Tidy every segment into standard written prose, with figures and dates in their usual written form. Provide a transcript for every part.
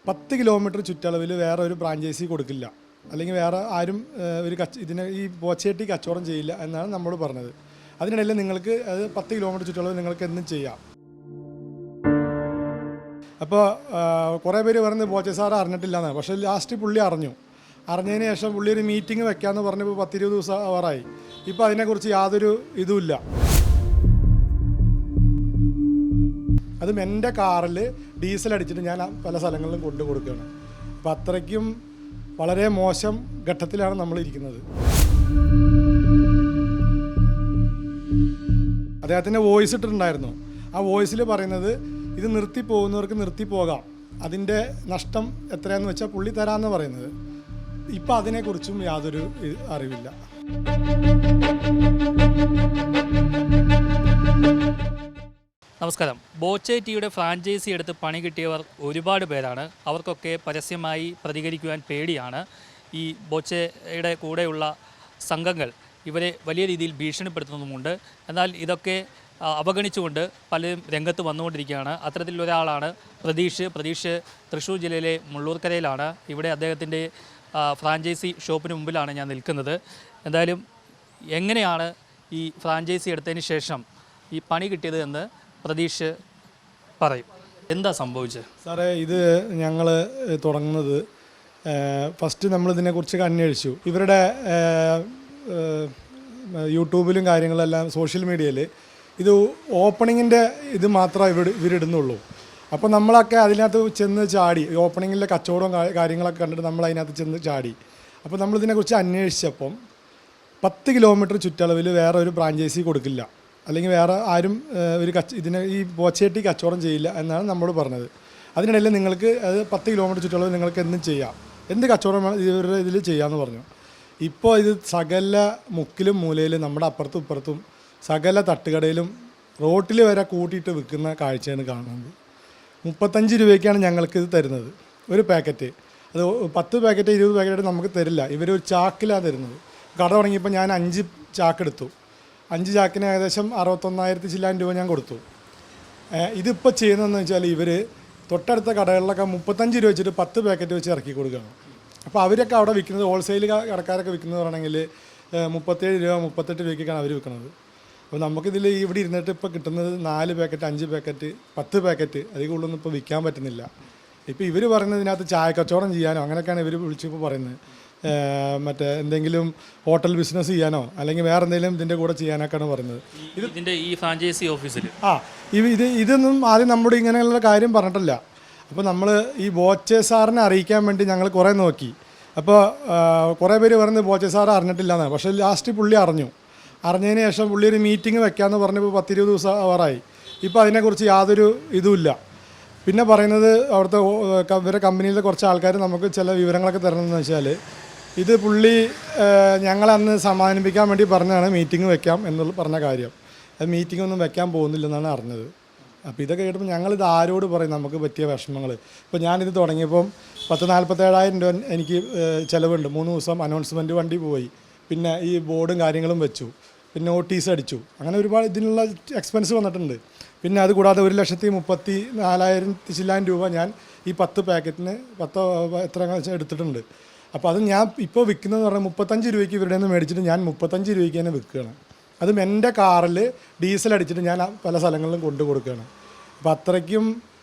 10 kilometre ചുറ്റളവിൽ വേറെ ഒരു ഫ്രാഞ്ചൈസി കൊടുക്കില്ല, അല്ലെങ്കിൽ വേറെ ആരും ഇതിനെ ഈ ബോച്ചേട്ടി കച്ചവടം ചെയ്യില്ല എന്നാണ് നമ്മളോട് പറഞ്ഞത്. അതിനിടയിൽ നിങ്ങൾക്ക് അത് 10 കിലോമീറ്റർ ചുറ്റളവിൽ നിങ്ങൾക്ക് എന്തും ചെയ്യാം. അപ്പോൾ കുറേ പേര് പറയുന്നത് ബോച്ചെ സാറ് അറിഞ്ഞിട്ടില്ല എന്നാണ്. പക്ഷേ ലാസ്റ്റ് പുള്ളി അറിഞ്ഞതിന് ശേഷം പുള്ളി ഒരു മീറ്റിംഗ് വെക്കാമെന്ന് പറഞ്ഞപ്പോൾ 10-20 ദിവസം ആവാറായി. ഇപ്പോൾ അതിനെക്കുറിച്ച് യാതൊരു ഇതുമില്ല. അതും എൻ്റെ കാറിൽ ഡീസൽ അടിച്ചിട്ട് ഞാൻ പല സ്ഥലങ്ങളിലും കൊണ്ടു കൊടുക്കുകയാണ്. അപ്പോൾ അത്രയ്ക്കും വളരെ മോശം ഘട്ടത്തിലാണ് നമ്മളിരിക്കുന്നത്. അദ്ദേഹത്തിൻ്റെ വോയിസ് ഇട്ടിട്ടുണ്ടായിരുന്നു. ആ വോയിസിൽ പറയുന്നത് ഇത് നിർത്തി പോകുന്നവർക്ക് നിർത്തിപ്പോകാം, അതിൻ്റെ നഷ്ടം എത്രയാണെന്ന് വെച്ചാൽ പുള്ളി തരാമെന്ന് പറയുന്നത്. ഇപ്പം അതിനെക്കുറിച്ചും യാതൊരു അറിവില്ല. നമസ്കാരം. ബോച്ചേറ്റിയുടെ ഫ്രാഞ്ചൈസി എടുത്ത് പണി കിട്ടിയവർ ഒരുപാട് പേരാണ്. അവർക്കൊക്കെ പരസ്യമായി പ്രതികരിക്കുവാൻ പേടിയാണ്. ഈ ബോച്ചയുടെ കൂടെയുള്ള സംഘങ്ങൾ ഇവരെ വലിയ രീതിയിൽ ഭീഷണിപ്പെടുത്തുന്നുമുണ്ട്. എന്നാൽ ഇതൊക്കെ അവഗണിച്ചുകൊണ്ട് പലരും രംഗത്ത് വന്നുകൊണ്ടിരിക്കുകയാണ്. അത്തരത്തിലൊരാളാണ് പ്രതീഷ്. തൃശ്ശൂർ ജില്ലയിലെ മുള്ളൂർക്കരയിലാണ്. ഇവിടെ അദ്ദേഹത്തിൻ്റെ ഫ്രാഞ്ചൈസി ഷോപ്പിന് മുമ്പിലാണ് ഞാൻ നിൽക്കുന്നത്. എന്തായാലും എങ്ങനെയാണ് ഈ ഫ്രാഞ്ചൈസി എടുത്തതിന് ശേഷം ഈ പണി കിട്ടിയത് എന്ന് പ്രതീഷ് പറയും. എന്താ സംഭവിച്ചത് സാറേ? ഇത് ഞങ്ങൾ തുടങ്ങുന്നത് ഫസ്റ്റ് നമ്മളിതിനെക്കുറിച്ചൊക്കെ അന്വേഷിച്ചു. ഇവരുടെ യൂട്യൂബിലും കാര്യങ്ങളെല്ലാം സോഷ്യൽ മീഡിയയിൽ ഇത് ഓപ്പണിങ്ങിൻ്റെ ഇത് മാത്രമേ ഇവരിടുന്നുള്ളൂ. അപ്പോൾ നമ്മളൊക്കെ അതിനകത്ത് ചെന്ന് ചാടി. ഓപ്പണിങ്ങിലെ കച്ചവടവും കാര്യങ്ങളൊക്കെ കണ്ടിട്ട് നമ്മൾ അതിനകത്ത് ചെന്ന് ചാടി. അപ്പോൾ നമ്മളിതിനെക്കുറിച്ച് അന്വേഷിച്ചപ്പം 10 കിലോമീറ്റർ ചുറ്റളവിൽ വേറെ ഒരു ഫ്രാഞ്ചൈസി കൊടുക്കില്ല, അല്ലെങ്കിൽ വേറെ ആരും ഇതിനെ ഈ ബോച്ചേട്ടി കച്ചവടം ചെയ്യില്ല എന്നാണ് നമ്മളോട് പറഞ്ഞത്. അതിനിടയിൽ നിങ്ങൾക്ക് അത് 10 കിലോമീറ്റർ ചുറ്റളവിൽ നിങ്ങൾക്ക് എന്തും ചെയ്യാം, എന്ത് കച്ചവടം ഇവരുടെ ഇതിൽ ചെയ്യാമെന്ന് പറഞ്ഞു. ഇപ്പോൾ ഇത് സകല മുക്കിലും മൂലയിലും നമ്മുടെ അപ്പുറത്തും ഇപ്പുറത്തും സകല തട്ടുകടയിലും റോട്ടിൽ വരെ കൂട്ടിയിട്ട് വിൽക്കുന്ന കാഴ്ചയാണ് കാണുന്നത്. 35 രൂപയ്ക്കാണ് ഞങ്ങൾക്കിത് തരുന്നത് ഒരു പാക്കറ്റ്. അത് 10 പാക്കറ്റ് 20 പാക്കറ്റായിട്ട് നമുക്ക് തരില്ല. ഇവരൊരു ചാക്കിലാണ് തരുന്നത്. കട തുടങ്ങിയപ്പോൾ ഞാൻ 5 ചാക്കെടുത്തു. 5 ചാക്കിന് ഏകദേശം 61,000 ചില്ലാൻ രൂപ ഞാൻ കൊടുത്തു. ഇതിപ്പോൾ ചെയ്യുന്നതെന്ന് വെച്ചാൽ ഇവർ തൊട്ടടുത്ത കടകളിലൊക്കെ 35 രൂപ വെച്ചിട്ട് 10 പാക്കറ്റ് വെച്ച് ഇറക്കി കൊടുക്കുകയാണ്. അപ്പോൾ അവരൊക്കെ അവിടെ വിൽക്കുന്നത് ഹോൾസെയിൽ കടക്കാരൊക്കെ വിൽക്കുന്നത് പറയണമെങ്കിൽ 37 രൂപ 38 രൂപയ്ക്കാണ് അവർ വിൽക്കുന്നത്. അപ്പോൾ നമുക്കിതിൽ ഇവിടെ ഇരുന്നിട്ട് ഇപ്പോൾ കിട്ടുന്നത് 4 പാക്കറ്റ് 5 പാക്കറ്റ് 10 പാക്കറ്റ് അതിൽ കൂടുതലൊന്നും ഇപ്പോൾ വിൽക്കാൻ പറ്റുന്നില്ല. ഇപ്പോൾ ഇവർ പറയുന്നതിനകത്ത് ചായ കച്ചവടം ചെയ്യാനോ അങ്ങനെയൊക്കെയാണ് ഇവർ വിളിച്ചപ്പോൾ പറയുന്നത്. മറ്റേ എന്തെങ്കിലും ഹോട്ടൽ ബിസിനസ് ചെയ്യാനോ അല്ലെങ്കിൽ വേറെ എന്തെങ്കിലും ഇതിൻ്റെ കൂടെ ചെയ്യാനൊക്കെയാണ് പറയുന്നത്. ഇതിൻ്റെ ഈ ഫ്രാഞ്ചൈസി ഓഫീസിൽ ഇതൊന്നും ആദ്യം നമ്മുടെ ഇങ്ങനെയുള്ള കാര്യം പറഞ്ഞിട്ടില്ല. അപ്പോൾ നമ്മൾ ഈ ബോച്ചെ സാറിനെ അറിയിക്കാൻ വേണ്ടി ഞങ്ങൾ കുറേ നോക്കി. അപ്പോൾ കുറേ പേര് പറയുന്നത് ബോച്ചെ സാറ് അറിഞ്ഞിട്ടില്ല എന്നാണ്. പക്ഷേ ലാസ്റ്റ് പുള്ളി അറിഞ്ഞതിന് ശേഷം പുള്ളി ഒരു മീറ്റിംഗ് വെക്കാമെന്ന് പറഞ്ഞപ്പോൾ 10-20 ദിവസം ആവാറായി. ഇപ്പോൾ അതിനെക്കുറിച്ച് യാതൊരു ഇതുമില്ല. പിന്നെ പറയുന്നത് അവിടുത്തെ ഇവരുടെ കമ്പനിയിലെ കുറച്ച് ആൾക്കാർ നമുക്ക് ചില വിവരങ്ങളൊക്കെ തരണമെന്ന് വെച്ചാൽ ഇത് പുള്ളി ഞങ്ങളന്ന് സമാധാനിപ്പിക്കാൻ വേണ്ടി പറഞ്ഞാണ് മീറ്റിംഗ് വെക്കാം എന്നുള്ള പറഞ്ഞ കാര്യം. അത് മീറ്റിംഗ് ഒന്നും വെക്കാൻ പോകുന്നില്ലെന്നാണ് അറിഞ്ഞത്. അപ്പോൾ ഇതൊക്കെ കേട്ടപ്പോൾ ഞങ്ങളിത് ആരോട് പറയും നമുക്ക് പറ്റിയ വിഷമങ്ങൾ. ഇപ്പോൾ ഞാനിത് തുടങ്ങിയപ്പം 47,000 രൂപ എനിക്ക് ചിലവുണ്ട്. 3 ദിവസം അനൗൺസ്മെൻറ്റ് വണ്ടി പോയി, പിന്നെ ഈ ബോർഡും കാര്യങ്ങളും വെച്ചു, പിന്നെ നോട്ടീസ് അടിച്ചു, അങ്ങനെ ഒരുപാട് ഇതിനുള്ള എക്സ്പെൻസ് വന്നിട്ടുണ്ട്. പിന്നെ അതുകൂടാതെ 1,34,000 ചില്ലാൻ രൂപ ഞാൻ ഈ 10 പാക്കറ്റിന് 10 എത്ര എടുത്തിട്ടുണ്ട്. അപ്പോൾ അത് ഞാൻ ഇപ്പോൾ വിൽക്കുന്നതെന്ന് പറഞ്ഞാൽ 35 രൂപയ്ക്ക് ഇവരുടെ നിന്ന് മേടിച്ചിട്ട് ഞാൻ 35 രൂപയ്ക്ക് തന്നെ വിൽക്കുകയാണ്. അതും എൻ്റെ കാറിൽ ഡീസൽ അടിച്ചിട്ട് ഞാൻ പല സ്ഥലങ്ങളിലും കൊണ്ടു കൊടുക്കുകയാണ്. അപ്പോൾ അത്രയ്ക്കും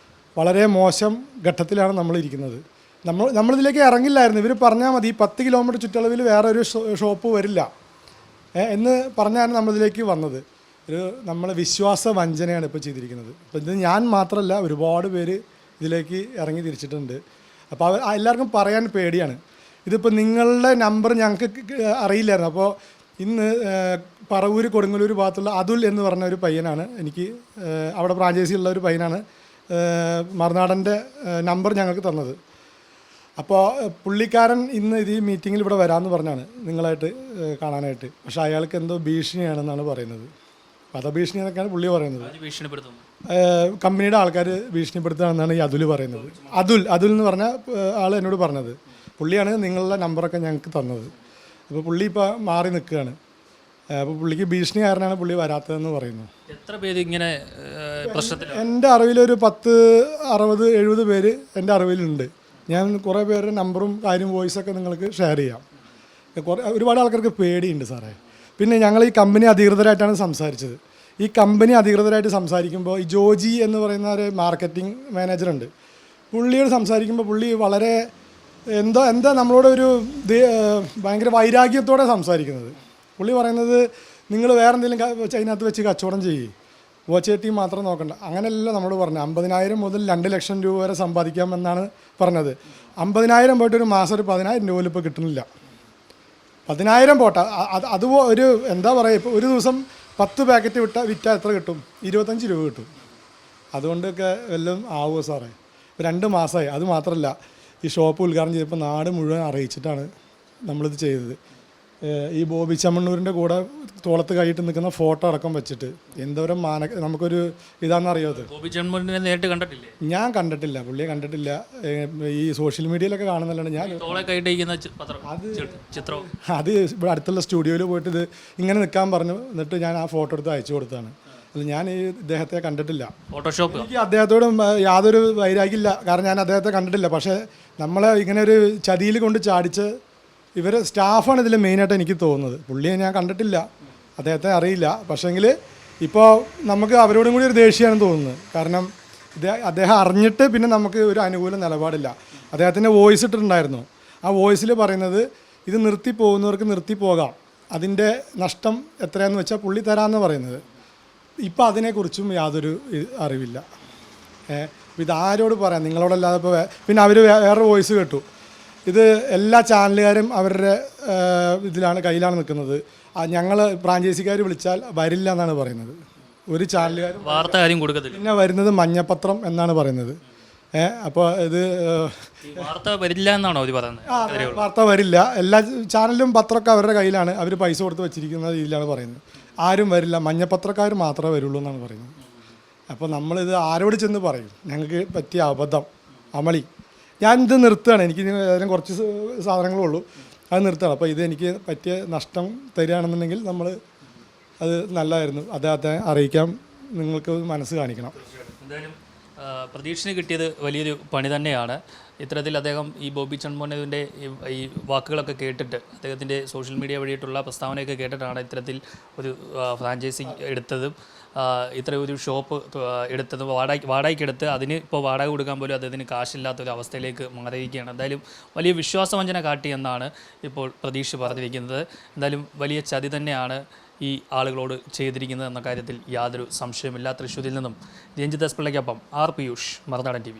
വളരെ മോശം ഘട്ടത്തിലാണ് നമ്മളിരിക്കുന്നത്. നമ്മളിതിലേക്ക് ഇറങ്ങില്ലായിരുന്നു. ഇവർ പറഞ്ഞാൽ മതി 10 കിലോമീറ്റർ ചുറ്റളവിൽ വേറെ ഒരു ഷോപ്പ് വരില്ല എന്ന് പറഞ്ഞാണ് നമ്മളിതിലേക്ക് വന്നത്. നമ്മൾ വിശ്വാസ വഞ്ചനയാണ് ഇപ്പോൾ ചെയ്തിരിക്കുന്നത്. അപ്പോൾ ഇത് ഞാൻ മാത്രമല്ല, ഒരുപാട് പേര് ഇതിലേക്ക് ഇറങ്ങി തിരിച്ചിട്ടുണ്ട്. അപ്പോൾ എല്ലാവർക്കും പറയാൻ പേടിയാണ്. ഇതിപ്പോൾ നിങ്ങളുടെ നമ്പർ ഞങ്ങൾക്ക് അറിയില്ലായിരുന്നു. അപ്പോൾ ഇന്ന് പറവൂർ കൊടുങ്ങല്ലൂർ ഭാഗത്തുള്ള അതുൽ എന്ന് പറഞ്ഞ ഒരു പയ്യനാണ് എനിക്ക് അവിടെ ഫ്രാഞ്ചൈസി ഉള്ള ഒരു പയ്യനാണ് മറുനാടൻ്റെ നമ്പർ ഞങ്ങൾക്ക് തന്നത്. അപ്പോൾ പുള്ളിക്കാരൻ ഇന്ന് ഈ മീറ്റിങ്ങിൽ ഇവിടെ വരാമെന്ന് പറഞ്ഞാണ് നിങ്ങളായിട്ട് കാണാനായിട്ട്. പക്ഷേ അയാൾക്ക് എന്തോ ഭീഷണിയാണെന്നാണ് പറയുന്നത്. വധഭീഷണി എന്നൊക്കെയാണ് പുള്ളി പറയുന്നത്. കമ്പനിയുടെ ആൾക്കാർ ഭീഷണിപ്പെടുത്തുകയാണെന്നാണ് ഈ അതുൽ പറയുന്നത്. അതുൽ എന്ന് പറഞ്ഞ ആൾ എന്നോട് പറഞ്ഞത്. പുള്ളിയാണ് നിങ്ങളുടെ നമ്പറൊക്കെ ഞങ്ങൾക്ക് തന്നത്. അപ്പോൾ പുള്ളി ഇപ്പോൾ മാറി നിൽക്കുകയാണ്. അപ്പോൾ പുള്ളിക്ക് ഭീഷണി കാരണമാണ് പുള്ളി വരാത്തതെന്ന് പറയുന്നു. എത്ര പേര് ഇങ്ങനെ പ്രശ്നത്തിൽ? എൻ്റെ അറിവിലൊരു 10, 60, 70 പേര് എൻ്റെ അറിവിലുണ്ട്. ഞാൻ കുറേ പേരുടെ നമ്പറും കാര്യം വോയിസൊക്കെ നിങ്ങൾക്ക് ഷെയർ ചെയ്യാം. ഒരുപാട് ആൾക്കാർക്ക് പേടിയുണ്ട് സാറേ. പിന്നെ ഞങ്ങൾ ഈ കമ്പനി അധികൃതരായിട്ടാണ് സംസാരിച്ചത്. ഈ കമ്പനി അധികൃതരായിട്ട് സംസാരിക്കുമ്പോൾ ഈ ജോജി എന്ന് പറയുന്ന ഒരു മാർക്കറ്റിംഗ് മാനേജറുണ്ട്. പുള്ളിയോട് സംസാരിക്കുമ്പോൾ പുള്ളി വളരെ എന്താ നമ്മളോട് ഒരു ഭയങ്കര വൈരാഗ്യത്തോടെ സംസാരിക്കുന്നത്. പുള്ളി പറയുന്നത് നിങ്ങൾ വേറെ എന്തെങ്കിലും അതിനകത്ത് വെച്ച് കച്ചവടം ചെയ്യേ, വാച്ച് മാത്രം നോക്കണ്ട. അങ്ങനെയല്ല നമ്മളോട് പറഞ്ഞത്. 50,000 മുതൽ 2 ലക്ഷം രൂപ വരെ സമ്പാദിക്കാമെന്നാണ് പറഞ്ഞത്. 50,000 പോയിട്ട് ഒരു മാസം ഒരു 10,000 രൂപ ഇപ്പോൾ കിട്ടുന്നില്ല. 10,000 പോട്ടെ, അത് ഒരു എന്താ പറയുക, ഇപ്പോൾ ഒരു ദിവസം 10 പാക്കറ്റ് വിറ്റാൽ എത്ര കിട്ടും? 25 രൂപ കിട്ടും. അതുകൊണ്ടൊക്കെ വല്ലതും ആവുമോ സാറേ? 2 മാസമായി. അത് മാത്രമല്ല, ഈ ഷോപ്പ് ഉദ്ഘാടനം ചെയ്തപ്പോൾ നാട് മുഴുവൻ അറിയിച്ചിട്ടാണ് നമ്മളിത് ചെയ്തത്. ഈ ബോബി ചെമ്മണ്ണൂരിൻ്റെ കൂടെ തോളത്ത് കൈയിട്ട് നിൽക്കുന്ന ഫോട്ടോ അടക്കം വെച്ചിട്ട് എന്തോരം നമുക്കൊരു ഇതാണെന്ന് അറിയാതെ. ബോബി ചെമ്മണ്ണൂരിനെ നേരിട്ട് കണ്ടിട്ടില്ലേ? ഞാൻ കണ്ടിട്ടില്ല, പുള്ളിയെ കണ്ടിട്ടില്ല. ഈ സോഷ്യൽ മീഡിയയിലൊക്കെ കാണുന്നല്ലാണ്. ഞാൻ അത് ഇവിടെ അടുത്തുള്ള സ്റ്റുഡിയോയിൽ പോയിട്ട് ഇത് ഇങ്ങനെ നിൽക്കാൻ പറഞ്ഞു. എന്നിട്ട് ഞാൻ ആ ഫോട്ടോ എടുത്ത് അയച്ചു കൊടുത്താണ്. അല്ല, ഞാൻ ഈ ഇദ്ദേഹത്തെ കണ്ടിട്ടില്ല. ഫോട്ടോഷോപ്പ്. എനിക്ക് അദ്ദേഹത്തോടും യാതൊരു വൈരാഗ്യമില്ല, കാരണം ഞാൻ അദ്ദേഹത്തെ കണ്ടിട്ടില്ല. പക്ഷേ നമ്മളെ ഇങ്ങനെ ഒരു ചതിയിൽ കൊണ്ട് ചാടിച്ച് ഇവർ സ്റ്റാഫാണ് ഇതിൽ മെയിനായിട്ട് എനിക്ക് തോന്നുന്നത്. പുള്ളിയെ ഞാൻ കണ്ടിട്ടില്ല, അദ്ദേഹത്തെ അറിയില്ല. പക്ഷേങ്കിൽ ഇപ്പോൾ നമുക്ക് അവരോടും കൂടി ഒരു ദേഷ്യമാണെന്ന് തോന്നുന്നത്. കാരണം അദ്ദേഹം അറിഞ്ഞിട്ട് പിന്നെ നമുക്ക് ഒരു അനുകൂല നിലപാടില്ല. അദ്ദേഹത്തിൻ്റെ വോയിസ് ഇട്ടിട്ടുണ്ടായിരുന്നു. ആ വോയിസിൽ പറയുന്നത് ഇത് നിർത്തി പോകുന്നവർക്ക് നിർത്തി പോകാം, അതിൻ്റെ നഷ്ടം എത്രയാണെന്ന് വെച്ചാൽ പുള്ളി തരാമെന്ന് പറയുന്നത്. ഇപ്പോൾ അതിനെക്കുറിച്ചും യാതൊരു അറിവില്ല. ഇതാരോട് പറയാം? നിങ്ങളോടല്ലാതെ ഇപ്പോൾ പിന്നെ അവർ വേറെ വോയിസ് കേട്ടു. ഇത് എല്ലാ ചാനലുകാരും അവരുടെ കയ്യിലാണ് നിൽക്കുന്നത്. ഞങ്ങൾ ഫ്രാഞ്ചൈസിക്കാർ വിളിച്ചാൽ വരില്ല എന്നാണ് പറയുന്നത്. ഒരു ചാനലുകാരും വാർത്ത കാര്യം കൊടുക്കത്തില്ല. പിന്നെ വരുന്നത് മഞ്ഞപ്പത്രം എന്നാണ് പറയുന്നത്. അപ്പോൾ ഇത് വാർത്ത വരില്ല എന്നാണോ അവർ പറയുന്നത്? വാർത്ത വരില്ല. എല്ലാ ചാനലും പത്രമൊക്കെ അവരുടെ കയ്യിലാണ്, അവർ പൈസ കൊടുത്ത് വെച്ചിരിക്കുന്ന രീതിയിലാണ് പറയുന്നത്. ആരും വരില്ല, മഞ്ഞപ്പത്രക്കാർ മാത്രമേ വരുള്ളൂ എന്നാണ് പറയുന്നത്. അപ്പോൾ നമ്മളിത് ആരോട് ചെന്ന് പറയും? ഞങ്ങൾക്ക് പറ്റിയ അബദ്ധം, അമളി. ഞാനിത് നിർത്തുകയാണ്. എനിക്ക് ഏതായാലും കുറച്ച് സാധനങ്ങളുള്ളൂ, അത് നിർത്തുകയാണ്. അപ്പോൾ ഇത് എനിക്ക് പറ്റിയ നഷ്ടം തരികയാണെന്നുണ്ടെങ്കിൽ നമ്മൾ അത് നല്ലതായിരുന്നു. അദ്ദേഹത്തെ അറിയിക്കാൻ നിങ്ങൾക്ക് മനസ്സ് കാണിക്കണം. എന്തായാലും പ്രതീക്ഷന് കിട്ടിയത് വലിയൊരു പണി തന്നെയാണ്. ഇത്തരത്തിൽ അദ്ദേഹം ഈ ബോബി ചെമ്മണ്ണൂരിൻ്റെ ഈ വാക്കുകളൊക്കെ കേട്ടിട്ട്, അദ്ദേഹത്തിൻ്റെ സോഷ്യൽ മീഡിയ വഴിയിട്ടുള്ള പ്രസ്താവനയൊക്കെ കേട്ടിട്ടാണ് ഇത്തരത്തിൽ ഒരു ഫ്രാഞ്ചൈസി എടുത്തതും ഇത്ര ഒരു ഷോപ്പ് എടുത്തതും വാടകയ്ക്കെടുത്ത് അതിന് ഇപ്പോൾ വാടക കൊടുക്കാൻ പോലും അദ്ദേഹത്തിന് കാശില്ലാത്തൊരു അവസ്ഥയിലേക്ക് മാറിയിരിക്കുകയാണ്. എന്തായാലും വലിയ വിശ്വാസവഞ്ചന കാട്ടി എന്നാണ് ഇപ്പോൾ പ്രതീക്ഷ പറഞ്ഞിരിക്കുന്നത്. എന്തായാലും വലിയ ചതി തന്നെയാണ് ഈ ആളുകളോട് ചെയ്തിരിക്കുന്നത് എന്ന കാര്യത്തിൽ യാതൊരു സംശയമില്ല. തൃശ്ശൂരിൽ നിന്നും രഞ്ജിത്ത് എസ് പിള്ളയ്ക്കൊപ്പം ആർ പിയൂഷ്, മറുനാടൻ TV.